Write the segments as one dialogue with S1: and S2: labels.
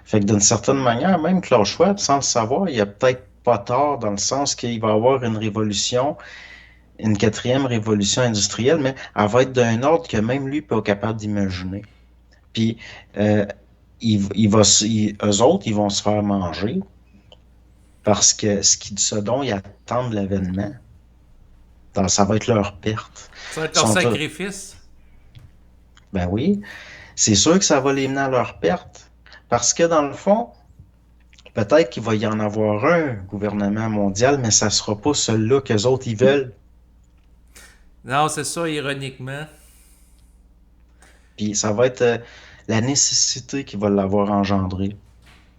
S1: Fait que d'une certaine manière, même Klaus Schwab, sans le savoir, il a peut-être pas tort dans le sens qu'il va y avoir une révolution, une quatrième révolution industrielle, mais elle va être d'un ordre que même lui n'est pas capable d'imaginer. Puis, euh, eux autres, ils vont se faire manger parce que ce dont ils attendent l'avènement, ça va être leur perte.
S2: Ça va être
S1: Ils
S2: leur
S1: sont,
S2: sacrifice.
S1: ben oui, c'est sûr que ça va les mener à leur perte parce que dans le fond, peut-être qu'il va y en avoir un gouvernement mondial, mais ça sera pas celui-là qu'eux autres ils veulent.
S2: Non, c'est ça, ironiquement.
S1: Puis ça va être la nécessité qui va l'avoir engendré.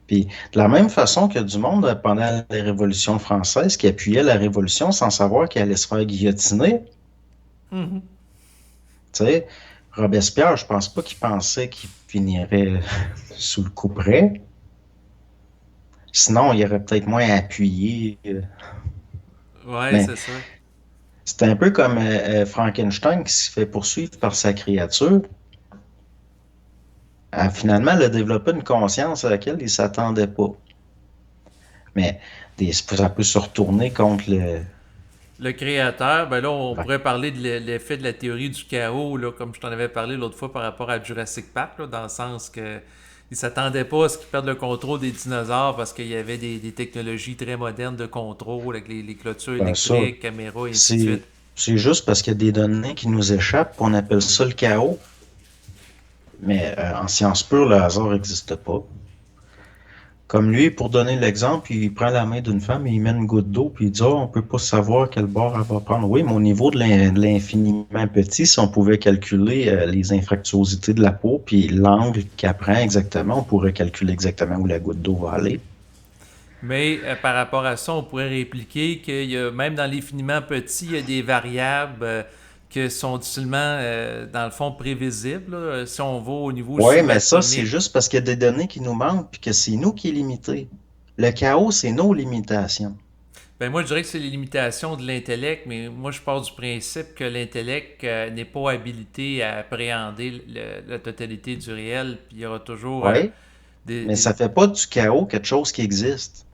S1: Puis de la même façon que du monde pendant la Révolution française qui appuyait la Révolution sans savoir qu'elle allait se faire guillotiner,
S2: Mhm.
S1: tu sais, Robespierre, je pense pas qu'il pensait qu'il finirait sous le couperet. Sinon, il aurait peut-être moins appuyé.
S2: Ouais,
S1: Mais
S2: c'est ça.
S1: c'est un peu comme Frankenstein qui se fait poursuivre par sa créature. Finalement, elle a développé une conscience à laquelle il ne s'attendait pas. Mais ça peut se retourner contre le.
S2: Le créateur, ben là, on
S1: Ouais,
S2: pourrait parler de l'effet de la théorie du chaos, là, comme je t'en avais parlé l'autre fois par rapport à Jurassic Park, là, dans le sens que ils s'attendaient pas à ce qu'ils perdent le contrôle des dinosaures parce qu'il y avait des technologies très modernes de contrôle avec les clôtures
S1: ben ça,
S2: électriques, caméras et ainsi de
S1: c'est
S2: suite.
S1: c'est juste parce qu'il y a des données qui nous échappent, on appelle ça le chaos. Mais en sciences pures, le hasard n'existe pas. Comme lui, pour donner l'exemple, il prend la main d'une femme et il met une goutte d'eau, puis il dit, oh, on peut pas savoir quel bord elle va prendre. Oui, mais au niveau de l'infiniment petit, si on pouvait calculer les infractuosités de la peau, puis l'angle qu'elle prend exactement, on pourrait calculer exactement où la goutte d'eau va aller.
S2: Mais par rapport à ça, on pourrait répliquer qu'il y a, même dans l'infiniment petit, il y a des variables qui sont difficilement, dans le fond, prévisibles. Là. Si on va au niveau
S1: Oui, mais ça, c'est
S2: subatomique.
S1: juste parce qu'il y a des données qui nous manquent, puis que c'est nous qui est limité. Le chaos, c'est nos limitations.
S2: Ben moi, je dirais que c'est les limitations de l'intellect, mais moi, je pars du principe que l'intellect n'est pas habilité à appréhender la totalité du réel, puis il y aura toujours
S1: Oui, mais
S2: des...
S1: ça fait pas du chaos quelque chose qui existe.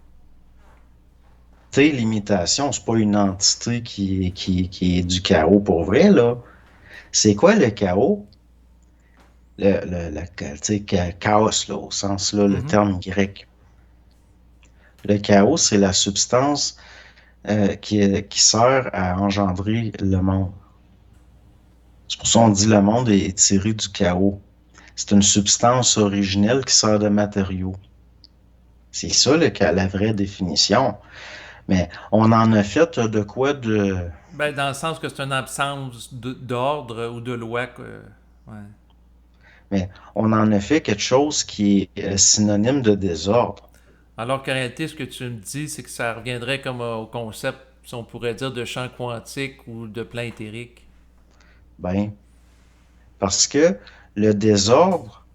S1: Tes limitations, c'est pas une entité qui est du chaos pour vrai, là. C'est quoi le chaos? Tu sais, chaos, là, au sens, là, le
S2: Mhm.
S1: terme grec. Le chaos, c'est la substance qui sert à engendrer le monde. C'est pour ça qu'on dit le monde est tiré du chaos. C'est une substance originelle qui sert de matériau. C'est ça la vraie définition. Mais on en a fait de quoi de.
S2: Ben, dans le sens que c'est une absence d'ordre ou de loi. Ouais.
S1: Mais on en a fait quelque chose qui est synonyme de désordre.
S2: Alors qu'en réalité, ce que tu me dis, c'est que ça reviendrait comme au concept, si on pourrait dire, de champ quantique ou de plan éthérique.
S1: Ben, parce que le désordre,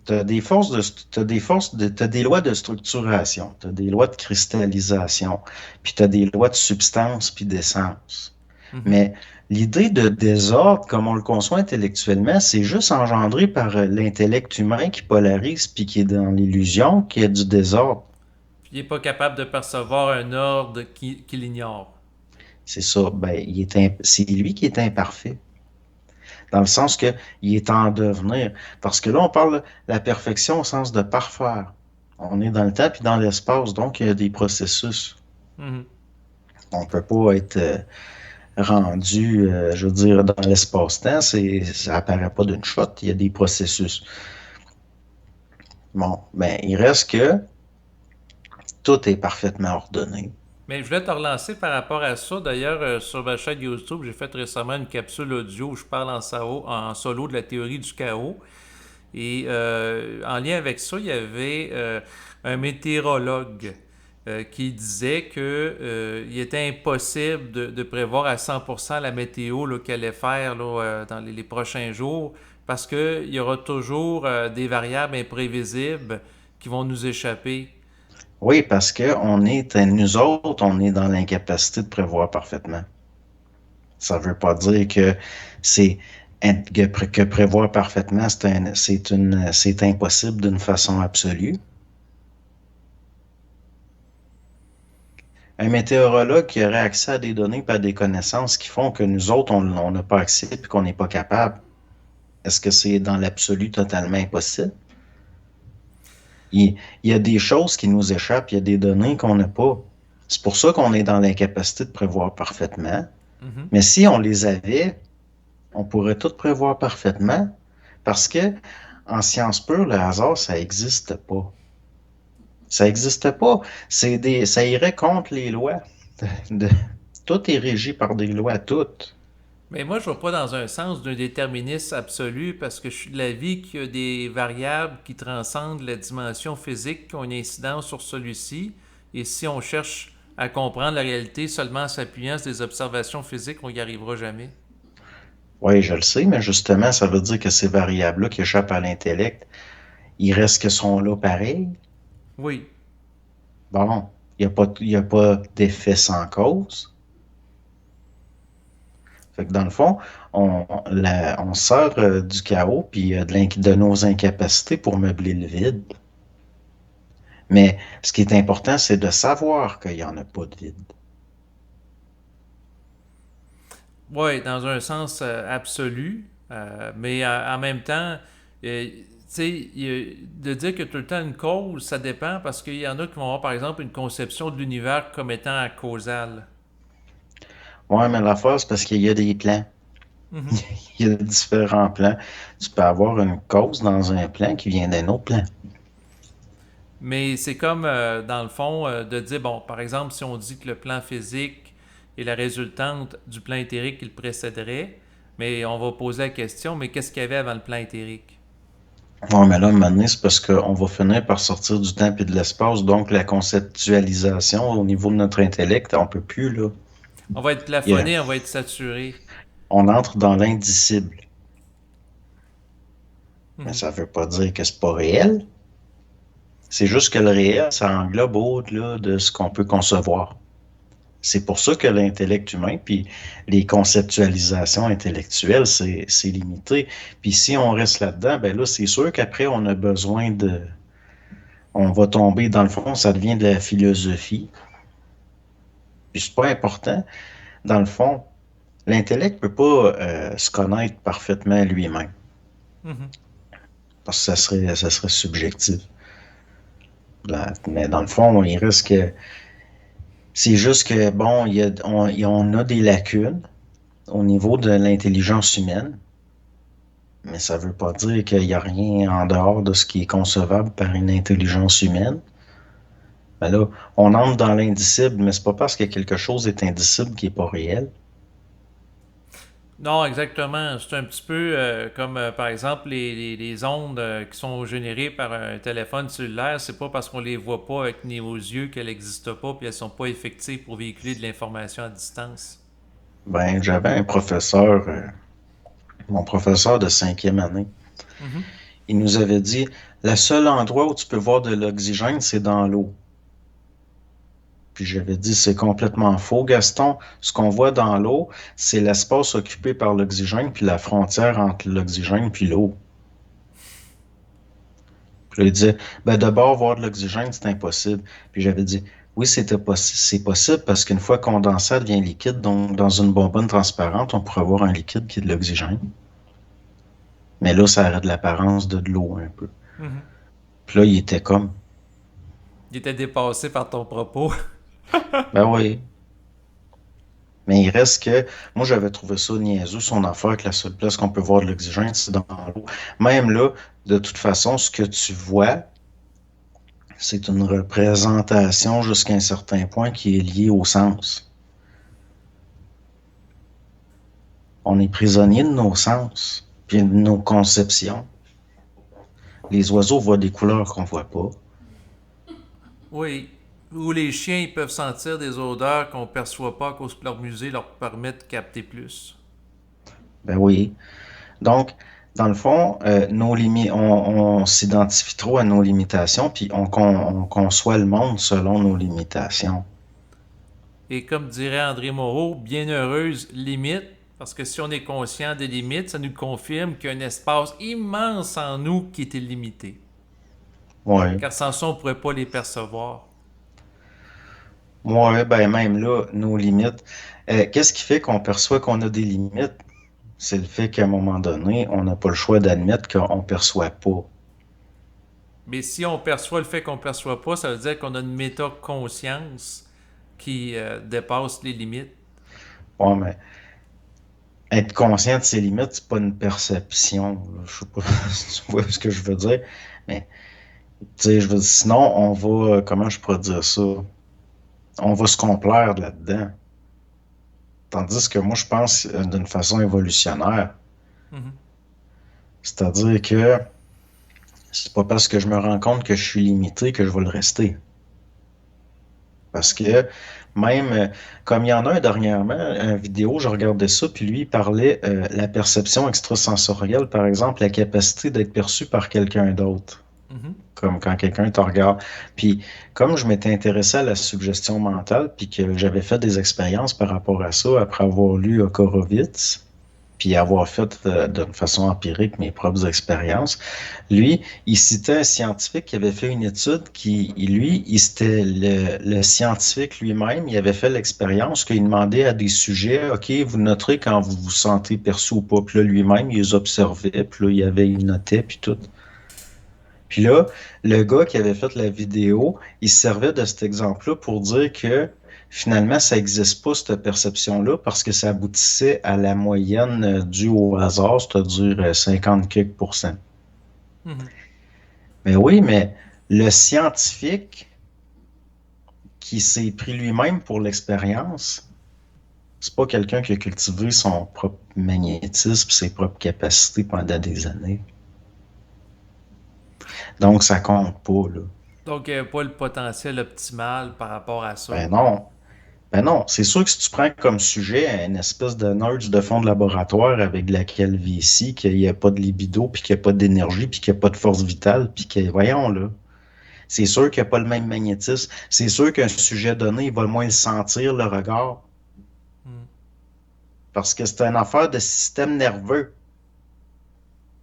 S1: t'as des lois de structuration, t'as des lois de cristallisation, puis t'as des lois de substance puis d'essence.
S2: Mhm.
S1: Mais l'idée de désordre, comme on le conçoit intellectuellement, c'est juste engendré par l'intellect humain qui polarise puis qui est dans l'illusion qu'il y a du désordre.
S2: Puis il n'est pas capable de percevoir un ordre qu'il ignore.
S1: C'est ça. Ben, c'est lui qui est imparfait, dans le sens que il est en devenir. Parce que là, on parle de la perfection au sens de parfaire. On est dans le temps puis dans l'espace, donc il y a des processus.
S2: Mhm.
S1: On peut pas être rendu, je veux dire, dans l'espace-temps, ça apparaît pas d'une shot, il y a des processus. Bon, ben, il reste que tout est parfaitement ordonné.
S2: Mais je voulais te relancer par rapport à ça. D'ailleurs, sur ma chaîne YouTube, j'ai fait récemment une capsule audio où je parle en solo de la théorie du chaos. Et en lien avec ça, il y avait un météorologue qui disait que il était impossible de prévoir à 100% la météo qu'elle allait faire là, dans les prochains jours parce qu'il y aura toujours des variables imprévisibles qui vont nous échapper.
S1: Oui, parce que nous autres, on est dans l'incapacité de prévoir parfaitement. Ça veut pas dire que c'est que prévoir parfaitement, c'est impossible d'une façon absolue. Un météorologue qui aurait accès à des données et à des connaissances qui font que nous autres, on n'a pas accès et qu'on n'est pas capable. Est-ce que c'est dans l'absolu totalement impossible? Il y a des choses qui nous échappent, il y a des données qu'on n'a pas. C'est pour ça qu'on est dans l'incapacité de prévoir parfaitement.
S2: Mhm.
S1: Mais si on les avait, on pourrait tout prévoir parfaitement parce que en science pure, le hasard, ça n'existe pas. Ça n'existe pas. Ça irait contre les lois. De- tout est régi par des lois, toutes.
S2: Mais moi, je ne vois pas dans un sens d'un déterminisme absolu parce que je suis de l'avis qu'il y a des variables qui transcendent la dimension physique qui ont une incidence sur celui-ci. Et si on cherche à comprendre la réalité seulement en s'appuyant sur des observations physiques, on n'y arrivera jamais.
S1: Oui, je le sais, mais justement, ça veut dire que ces variables-là qui échappent à l'intellect, il reste que sont là pareil.
S2: Oui.
S1: Bon, il y a pas d'effet sans cause. Fait que dans le fond, on sort du chaos puis de nos incapacités pour meubler le vide. Mais ce qui est important, c'est de savoir qu'il n'y en a pas de vide.
S2: Oui, dans un sens absolu, mais en même temps, tu sais, de dire que tout le temps une cause, ça dépend parce qu'il y en a qui vont avoir, par exemple, une conception de l'univers comme étant causal.
S1: Ouais, mais l'affaire, c'est parce qu'il y a des plans.
S2: Mhm.
S1: Il y a différents plans. Tu peux avoir une cause dans un plan qui vient d'un autre plan.
S2: Mais c'est comme, dans le fond, de dire, bon, par exemple, si on dit que le plan physique est la résultante du plan éthérique qui le précéderait, mais on va poser la question, mais qu'est-ce qu'il y avait avant le plan éthérique?
S1: Ouais, mais là, à un moment donné, c'est parce qu'on va finir par sortir du temps et de l'espace. Donc, la conceptualisation au niveau de notre intellect, on peut plus, là.
S2: On va être
S1: Il y a-
S2: plafonné, on va être saturé.
S1: on entre dans l'indicible. Mais
S2: Mhm.
S1: ça veut pas dire que c'est pas réel. C'est juste que le réel, ça englobe au-delà de ce qu'on peut concevoir. C'est pour ça que l'intellect humain, puis les conceptualisations intellectuelles, c'est limité. Puis si on reste là-dedans, ben là, c'est sûr qu'après, on a besoin de... On va tomber, dans le fond, ça devient de la philosophie. Puis c'est pas important. Dans le fond, l'intellect peut pas se connaître parfaitement lui-même.
S2: Mhm.
S1: Parce que ça serait subjectif. Mais dans le fond, il reste que... C'est juste que, bon, on a des lacunes au niveau de l'intelligence humaine. Mais ça ne veut pas dire qu'il n'y a rien en dehors de ce qui est concevable par une intelligence humaine. Ben là, on entre dans l'indicible, mais c'est pas parce que quelque chose est indicible qu'il n'est pas réel.
S2: Non, exactement. C'est un petit peu comme, par exemple, les ondes qui sont générées par un téléphone cellulaire. C'est pas parce qu'on les voit pas avec nos yeux qu'elles n'existent pas puis elles sont pas effectives pour véhiculer de l'information à distance.
S1: Ben, j'avais un professeur, mon professeur de 5e année.
S2: Mhm.
S1: Il nous avait dit, le seul endroit où tu peux voir de l'oxygène, c'est dans l'eau. Puis j'avais dit, c'est complètement faux, Gaston. Ce qu'on voit dans l'eau, c'est l'espace occupé par l'oxygène, puis la frontière entre l'oxygène puis l'eau. Puis là, il disait, ben d'abord, voir de l'oxygène, c'est impossible. Puis j'avais dit, oui, c'est possible parce qu'une fois condensé, ça devient liquide. Donc, dans une bonbonne transparente, on pourrait avoir un liquide qui est de l'oxygène. Mais là, ça aurait de l'apparence de l'eau un peu.
S2: Mhm.
S1: Puis là, il était comme,
S2: Il était dépassé par ton propos.
S1: ben oui. Mais il reste que, moi, j'avais trouvé ça niaiseux, son affaire, que la seule place qu'on peut voir de l'oxygène, c'est dans l'eau. Même là, de toute façon, ce que tu vois, c'est une représentation jusqu'à un certain point qui est liée au sens. On est prisonnier de nos sens, puis de nos conceptions. Les oiseaux voient des couleurs qu'on voit pas.
S2: Oui. Ou les chiens ils peuvent sentir des odeurs qu'on perçoit pas à cause que leur musée leur permet de capter plus.
S1: Ben oui. Donc, dans le fond, on s'identifie trop à nos limitations, puis on conçoit le monde selon nos limitations.
S2: Et comme dirait André Moreau, bienheureuse limite, Parce que si on est conscient des limites, ça nous confirme qu'il y a un espace immense en nous qui est illimité.
S1: Ouais.
S2: Car sans ça, on ne pourrait pas les percevoir.
S1: Ouais, ben même là, nos limites. Qu'est-ce qui fait qu'on perçoit qu'on a des limites? C'est le fait qu'à un moment donné, on n'a pas le choix d'admettre qu'on ne perçoit pas.
S2: Mais si on perçoit le fait qu'on ne perçoit pas, ça veut dire qu'on a une métaconscience qui dépasse les limites.
S1: Ouais, mais être conscient de ses limites, c'est pas une perception. Je sais pas si tu vois ce que je veux dire. Mais, tu sais, je veux dire, sinon, on va, comment je pourrais dire ça? On va se complaire là-dedans. Tandis que moi, je pense d'une façon évolutionnaire.
S2: Mhm.
S1: C'est-à-dire que c'est pas parce que je me rends compte que je suis limité que je vais le rester. Parce que même, comme il y en a un dernièrement, une vidéo, je regardais ça, puis lui, il parlait la perception extrasensorielle, par exemple, la capacité d'être perçu par quelqu'un d'autre,
S2: Mhm.
S1: comme quand quelqu'un te regarde. Puis, comme je m'étais intéressé à la suggestion mentale, puis que j'avais fait des expériences par rapport à ça, après avoir lu Horowitz, puis avoir fait d'une façon empirique mes propres expériences, lui, il citait un scientifique qui avait fait une étude qui, lui, c'était le scientifique lui-même, il avait fait l'expérience qu'il demandait à des sujets, OK, vous noterez quand vous vous sentez perçu ou pas. Puis là, lui-même, il les observait, puis là, il notait, puis tout. Puis là, le gars qui avait fait la vidéo, il se servait de cet exemple-là pour dire que finalement, ça n'existe pas, cette perception-là, parce que ça aboutissait à la moyenne due au hasard, c'est-à-dire 50 quelques %.
S2: Mhm.
S1: Mais oui, mais le scientifique qui s'est pris lui-même pour l'expérience, c'est pas quelqu'un qui a cultivé son propre magnétisme, ses propres capacités pendant des années. Donc, ça compte pas, là.
S2: Donc, il n'y a pas le potentiel optimal par rapport à ça.
S1: Ben non. Ben non, c'est sûr que si tu prends comme sujet une espèce de nerd de fond de laboratoire avec de la calvitie, qu'il n'y a pas de libido, puis qu'il n'y a pas d'énergie, puis qu'il n'y a pas de force vitale, puis que, voyons là, c'est sûr qu'il n'y a pas le même magnétisme. C'est sûr qu'un sujet donné, il va le moins le sentir, le regard,
S2: Mhm.
S1: parce que c'est une affaire de système nerveux.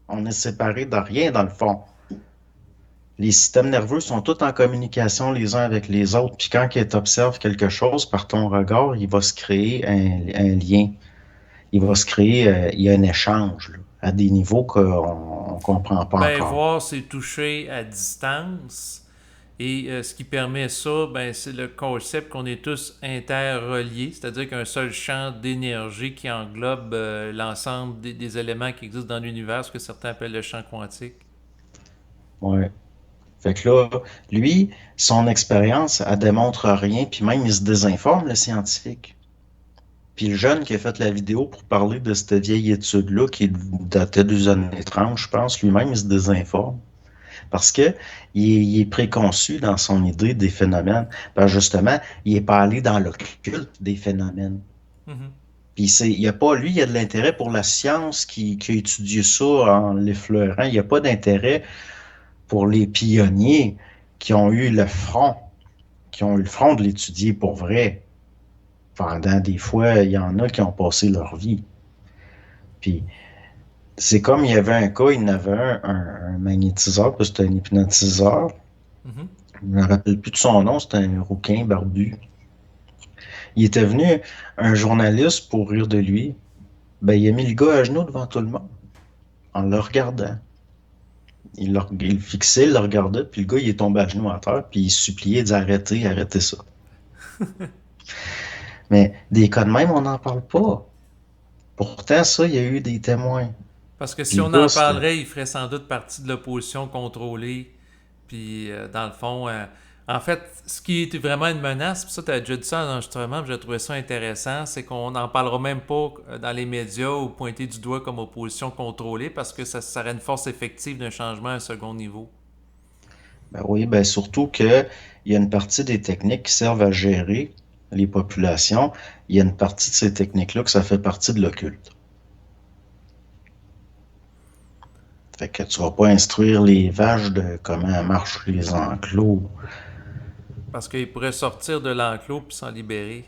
S1: On est séparés de rien, dans le fond. Les systèmes nerveux sont tous en communication les uns avec les autres, puis quand tu observes quelque chose par ton regard, il va se créer un lien. Il va se créer, il y a un échange là, à des niveaux qu'on ne comprend pas
S2: Ben,
S1: encore.
S2: voir, c'est toucher à distance. Et ce qui permet ça, ben, c'est le concept qu'on est tous interreliés, c'est-à-dire qu'un seul champ d'énergie qui englobe l'ensemble des éléments qui existent dans l'univers, ce que certains appellent le champ quantique.
S1: Ouais. Fait que là, lui, son expérience, elle démontre rien, puis même il se désinforme, le scientifique. Puis le jeune qui a fait la vidéo pour parler de cette vieille étude-là, qui datait des années 30, je pense, lui-même, il se désinforme. Parce que il est préconçu dans son idée des phénomènes. Ben justement, il n'est pas allé dans l'occulte des phénomènes.
S2: Mhm.
S1: Puis il y a pas, lui, il y a de l'intérêt pour la science qui a étudié ça en l'effleurant. Il n'y a pas d'intérêt pour les pionniers qui ont eu le front, qui ont eu le front de l'étudier pour vrai. Pendant des fois, il y en a qui ont passé leur vie. Puis c'est comme il y avait un cas, il y en avait un magnétiseur, puis c'était un hypnotiseur.
S2: Mhm.
S1: Je ne me rappelle plus de son nom, c'était un rouquin barbu. Il était venu un journaliste pour rire de lui. Ben, il a mis le gars à genoux devant tout le monde en le regardant. Il le fixait, il le regardait, puis le gars, il est tombé à genoux à terre, puis il suppliait, il disait arrêtez, arrêtez ça. Mais des cas de même, on n'en parle pas. Pourtant, ça, il y a eu des témoins.
S2: Parce que
S1: Puis
S2: si
S1: le
S2: on en
S1: gars, c'était.
S2: parlerait, il ferait sans doute partie de l'opposition contrôlée. Puis, dans le fond, en fait, ce qui est vraiment une menace, puis ça, tu as déjà dit ça dans l'enregistrement, puis j'ai trouvé ça intéressant, c'est qu'on n'en parlera même pas dans les médias ou pointer du doigt comme opposition contrôlée parce que ça serait une force effective d'un changement à un second niveau.
S1: Ben oui, ben surtout qu'il y a une partie des techniques qui servent à gérer les populations. Il y a une partie de ces techniques-là que ça fait partie de l'occulte. Fait que tu vas pas instruire les vaches de comment marchent les enclos.
S2: Parce qu'il pourrait sortir de l'enclos puis s'en libérer.